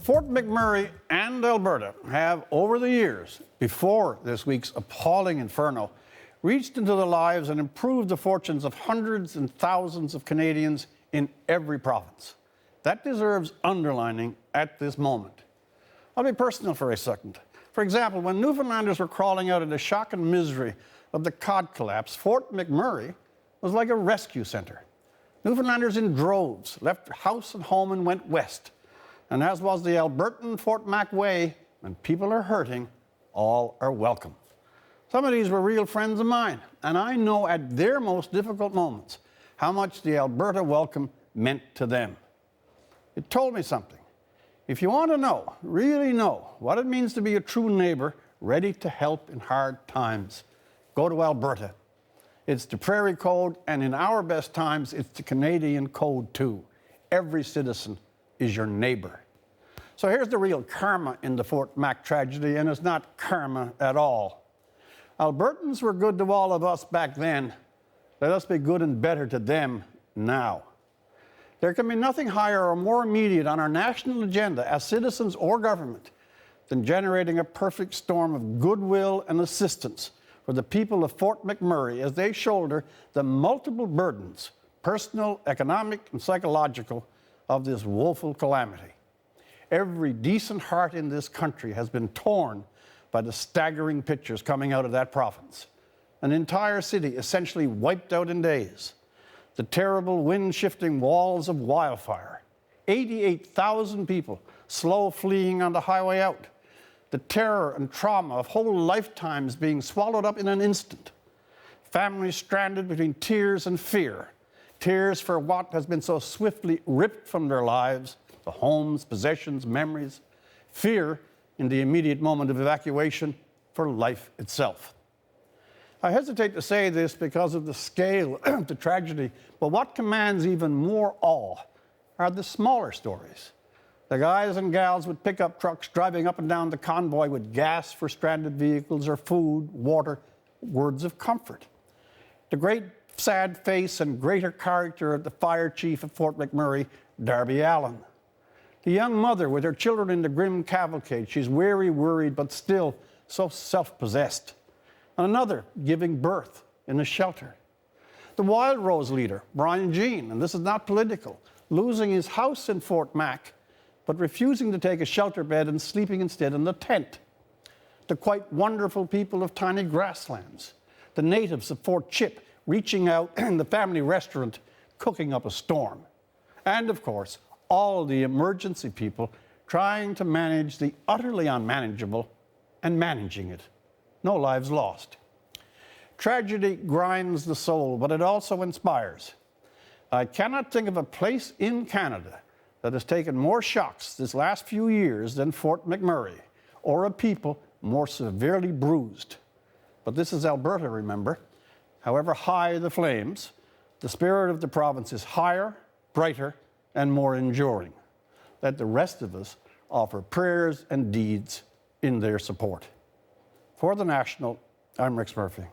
Fort McMurray and Alberta have, over the years, before this week's appalling inferno, reached into the lives and improved the fortunes of hundreds and thousands of Canadians in every province. That deserves underlining at this moment. I'll be personal for a second. For example, when Newfoundlanders were crawling out of the shock and misery of the cod collapse, Fort McMurray was like a rescue centre. Newfoundlanders in droves left house and home and went west. And as was the Albertan Fort Mac way, when people are hurting, all are welcome. Some of these were real friends of mine, and I know at their most difficult moments how much the Alberta welcome meant to them. It told me something. If you want to know, really know, what it means to be a true neighbour ready to help in hard times, go to Alberta. It's the Prairie Code, and in our best times, it's the Canadian Code too. Every citizen is your neighbour. So here's the real karma in the Fort Mac tragedy, and it's not karma at all. Albertans were good to all of us back then. Let us be good and better to them now. There can be nothing higher or more immediate on our national agenda as citizens or government than generating a perfect storm of goodwill and assistance for the people of Fort McMurray as they shoulder the multiple burdens, personal, economic, and psychological, of this woeful calamity. Every decent heart in this country has been torn by the staggering pictures coming out of that province. An entire city essentially wiped out in days. The terrible wind-shifting walls of wildfire. 88,000 people slow fleeing on the highway out. The terror and trauma of whole lifetimes being swallowed up in an instant. Families stranded between tears and fear. Tears for what has been so swiftly ripped from their lives, the homes, possessions, memories. Fear in the immediate moment of evacuation for life itself. I hesitate to say this because of the scale of the tragedy, but what commands even more awe are the smaller stories. The guys and gals with pickup trucks driving up and down the convoy with gas for stranded vehicles or food, water, words of comfort. The great sad face and greater character of the fire chief of Fort McMurray, Darby Allen. The young mother with her children in the grim cavalcade. She's weary, worried, but still so self-possessed. And another giving birth in a shelter. The Wild Rose leader, Brian Jean, and this is not political, losing his house in Fort Mac, but refusing to take a shelter bed and sleeping instead in the tent. The quite wonderful people of tiny grasslands. The natives of Fort Chip reaching out in the family restaurant, cooking up a storm. And of course, all the emergency people trying to manage the utterly unmanageable and managing it. No lives lost. Tragedy grinds the soul, but it also inspires. I cannot think of a place in Canada that has taken more shocks this last few years than Fort McMurray, or a people more severely bruised. But this is Alberta, remember. However high the flames, the spirit of the province is higher, brighter, and more enduring. Let the rest of us offer prayers and deeds in their support. For The National, I'm Rex Murphy.